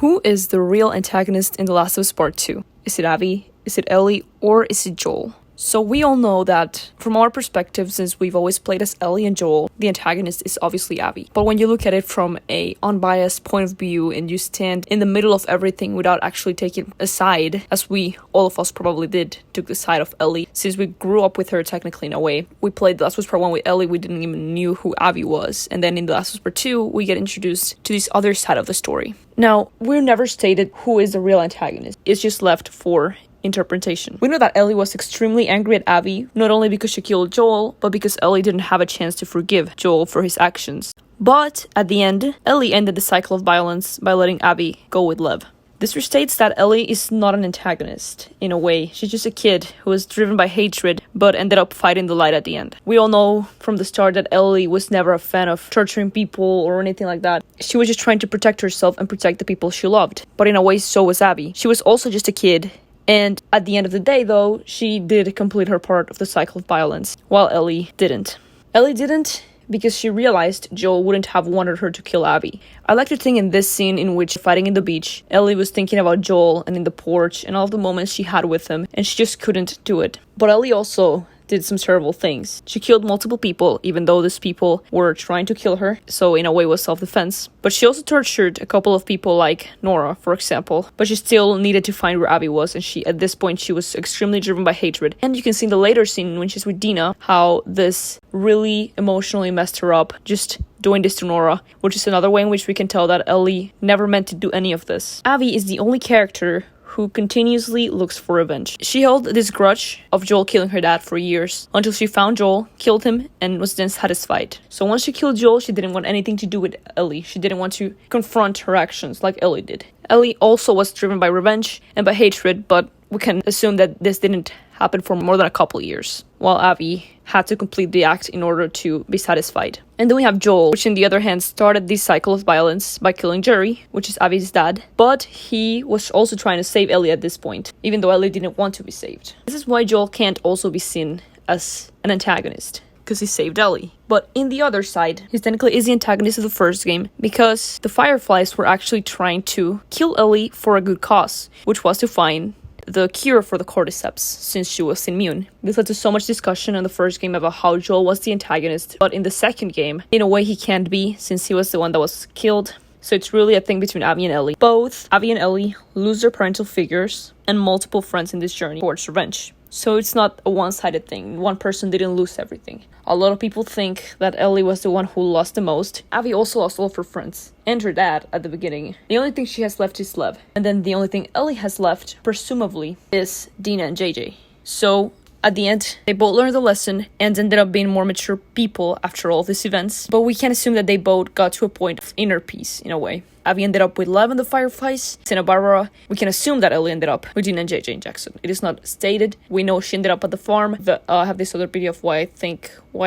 Who is the real antagonist in The Last of Us Part 2? Is it Abby? Is it Ellie? Or is it Joel? So we all know that from our perspective, since we've always played as Ellie and Joel, the antagonist is obviously Abby. But when you look at it from a unbiased point of view and you stand in the middle of everything without actually taking a side, as all of us probably did, took the side of Ellie, since we grew up with her technically in a way. We played The Last of Us Part 1 with Ellie, we didn't even knew who Abby was. And then in The Last of Us Part 2, we get introduced to this other side of the story. Now, we're never stated who is the real antagonist. It's just left for interpretation. We know that Ellie was extremely angry at Abby, not only because she killed Joel, but because Ellie didn't have a chance to forgive Joel for his actions. But at the end, Ellie ended the cycle of violence by letting Abby go with Lev. This restates that Ellie is not an antagonist, in a way. She's just a kid who was driven by hatred, but ended up fighting the light at the end. We all know from the start that Ellie was never a fan of torturing people or anything like that. She was just trying to protect herself and protect the people she loved. But in a way, so was Abby. She was also just a kid. And at the end of the day, though, she did complete her part of the cycle of violence, while Ellie didn't. Ellie didn't because she realized Joel wouldn't have wanted her to kill Abby. I like to think in this scene in which, fighting in the beach, Ellie was thinking about Joel and in the porch and all the moments she had with him, and she just couldn't do it. But Ellie also did some terrible things. She killed multiple people, even though these people were trying to kill her, so in a way was self-defense. But she also tortured a couple of people like Nora, for example, but she still needed to find where Abby was, and at this point she was extremely driven by hatred. And you can see in the later scene when she's with Dina, how this really emotionally messed her up, just doing this to Nora, which is another way in which we can tell that Ellie never meant to do any of this. Abby is the only character who continuously looks for revenge. She held this grudge of Joel killing her dad for years, until she found Joel, killed him, and was then satisfied. So once she killed Joel, she didn't want anything to do with Ellie. She didn't want to confront her actions like Ellie did. Ellie also was driven by revenge and by hatred, but we can assume that this didn't happen for more than a couple years, while Abby had to complete the act in order to be satisfied. And then we have Joel, which on the other hand started this cycle of violence by killing Jerry, which is Abby's dad, but he was also trying to save Ellie at this point, even though Ellie didn't want to be saved. This is why Joel can't also be seen as an antagonist, because he saved Ellie. But in the other side, he technically is the antagonist of the first game, because the Fireflies were actually trying to kill Ellie for a good cause, which was to find the cure for the cordyceps, since she was immune. This led to so much discussion in the first game about how Joel was the antagonist, but in the second game, in a way he can't be, since he was the one that was killed. So it's really a thing between Abby and Ellie. Both Abby and Ellie lose their parental figures and multiple friends in this journey towards revenge. So it's not a one-sided thing. One person didn't lose everything. A lot of people think that Ellie was the one who lost the most. Abby also lost all of her friends and her dad at the beginning. The only thing she has left is Lev. And then the only thing Ellie has left, presumably, is Dina and JJ. So at the end, they both learned the lesson and ended up being more mature people after all these events. But we can assume that they both got to a point of inner peace, in a way. Abby ended up with Lev and the Fireflies. Santa Barbara, we can assume that Ellie ended up with Dina and JJ and Jackson. It is not stated. We know she ended up at the farm. I have this other video of why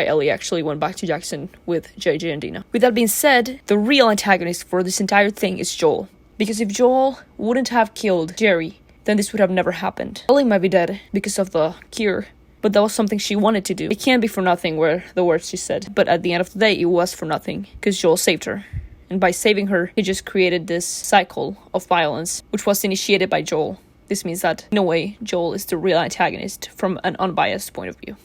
Ellie actually went back to Jackson with JJ and Dina. With that being said, the real antagonist for this entire thing is Joel. Because if Joel wouldn't have killed Jerry, then this would have never happened. Ellie might be dead because of the cure, but that was something she wanted to do. It can't be for nothing, were the words she said. But at the end of the day, it was for nothing, because Joel saved her. And by saving her, he just created this cycle of violence, which was initiated by Joel. This means that, in a way, Joel is the real antagonist from an unbiased point of view.